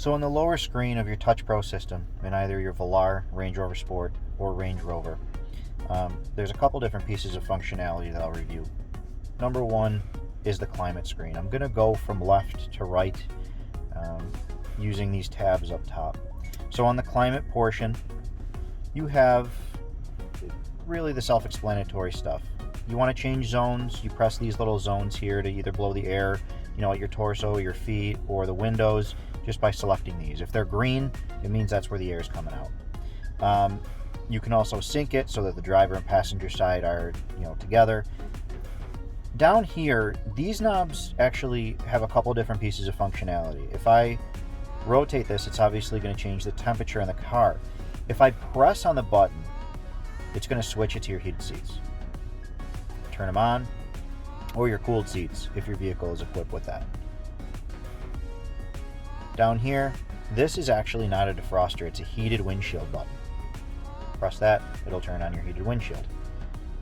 So on the lower screen of your Touch Pro system, in either your Velar, Range Rover Sport, or Range Rover, there's a couple different pieces of functionality that I'll review. Number one is the climate screen. I'm going to go from left to right using these tabs up top. So on the climate portion, you have really the self-explanatory stuff. You want to change zones, you press these little zones here to either blow the air, at your torso, your feet, or the windows, just by selecting these. If they're green, it means that's where the air is coming out. You can also sync it so that the driver and passenger side are, together. Down here, these knobs actually have a couple different pieces of functionality. If I rotate this, it's obviously going to change the temperature in the car. If I press on the button, it's going to switch it to your heated seats. Turn them on, or your cooled seats if your vehicle is equipped with that. Down here, this is actually not a defroster, it's a heated windshield button. Press that, it'll turn on your heated windshield.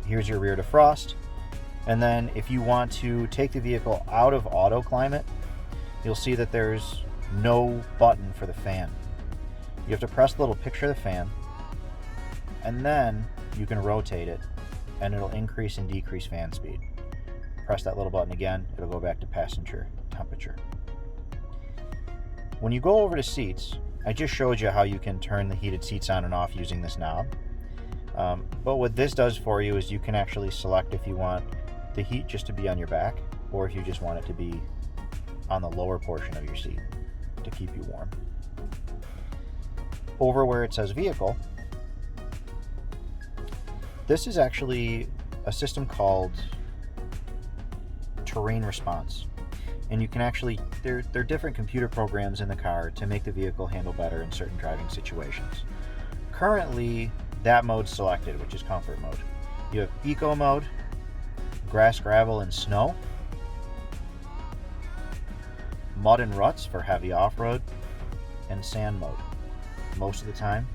Here's your rear defrost, and then if you want to take the vehicle out of auto climate, you'll see that there's no button for the fan. You have to press the little picture of the fan, and then you can rotate it, and it'll increase and decrease fan speed. Press that little button again, it'll go back to passenger temperature. When you go over to seats, I just showed you how you can turn the heated seats on and off using this knob. But what this does for you is you can actually select if you want the heat just to be on your back, or if you just want it to be on the lower portion of your seat to keep you warm. Over where it says vehicle, this is actually a system called terrain response. And you can actually, there are different computer programs in the car to make the vehicle handle better in certain driving situations. Currently, that mode's selected, which is comfort mode. You have eco mode, grass, gravel, and snow, mud and ruts for heavy off-road, and sand mode. Most of the time,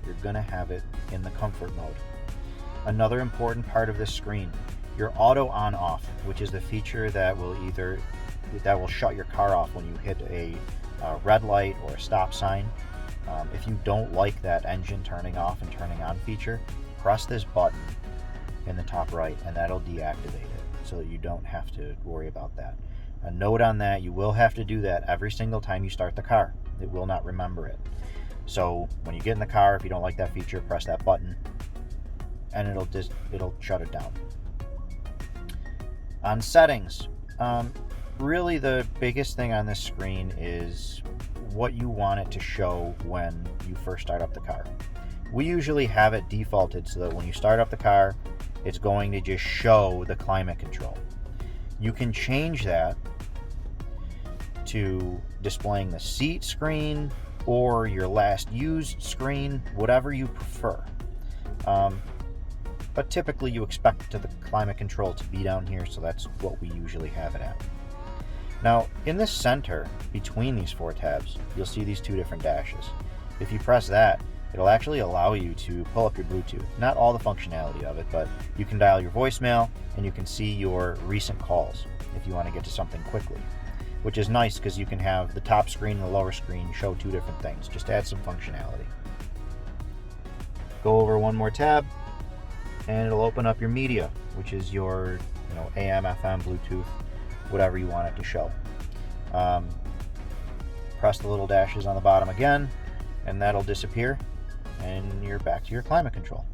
you're gonna have it in the comfort mode. Another important part of this screen, your auto on-off, which is the feature that will shut your car off when you hit a red light or a stop sign. If you don't like that engine turning off and turning on feature, press this button in the top right and that'll deactivate it so that you don't have to worry about that. A note on that, you will have to do that every single time you start the car. It will not remember it. So when you get in the car, if you don't like that feature, press that button and it'll shut it down. On settings, really the biggest thing on this screen is what you want it to show when you first start up the car. We usually have it defaulted so that when you start up the car, it's going to just show the climate control. You can change that to displaying the seat screen or your last used screen, whatever you prefer. But typically you expect the climate control to be down here, so that's what we usually have it at. Now, in the center, between these four tabs, you'll see these two different dashes. If you press that, it'll actually allow you to pull up your Bluetooth. Not all the functionality of it, but you can dial your voicemail and you can see your recent calls if you want to get to something quickly, which is nice because you can have the top screen and the lower screen show two different things. Just add some functionality. Go over one more tab and it'll open up your media, which is your AM, FM, Bluetooth, whatever you want it to show. Press the little dashes on the bottom again, and that'll disappear, and you're back to your climate control.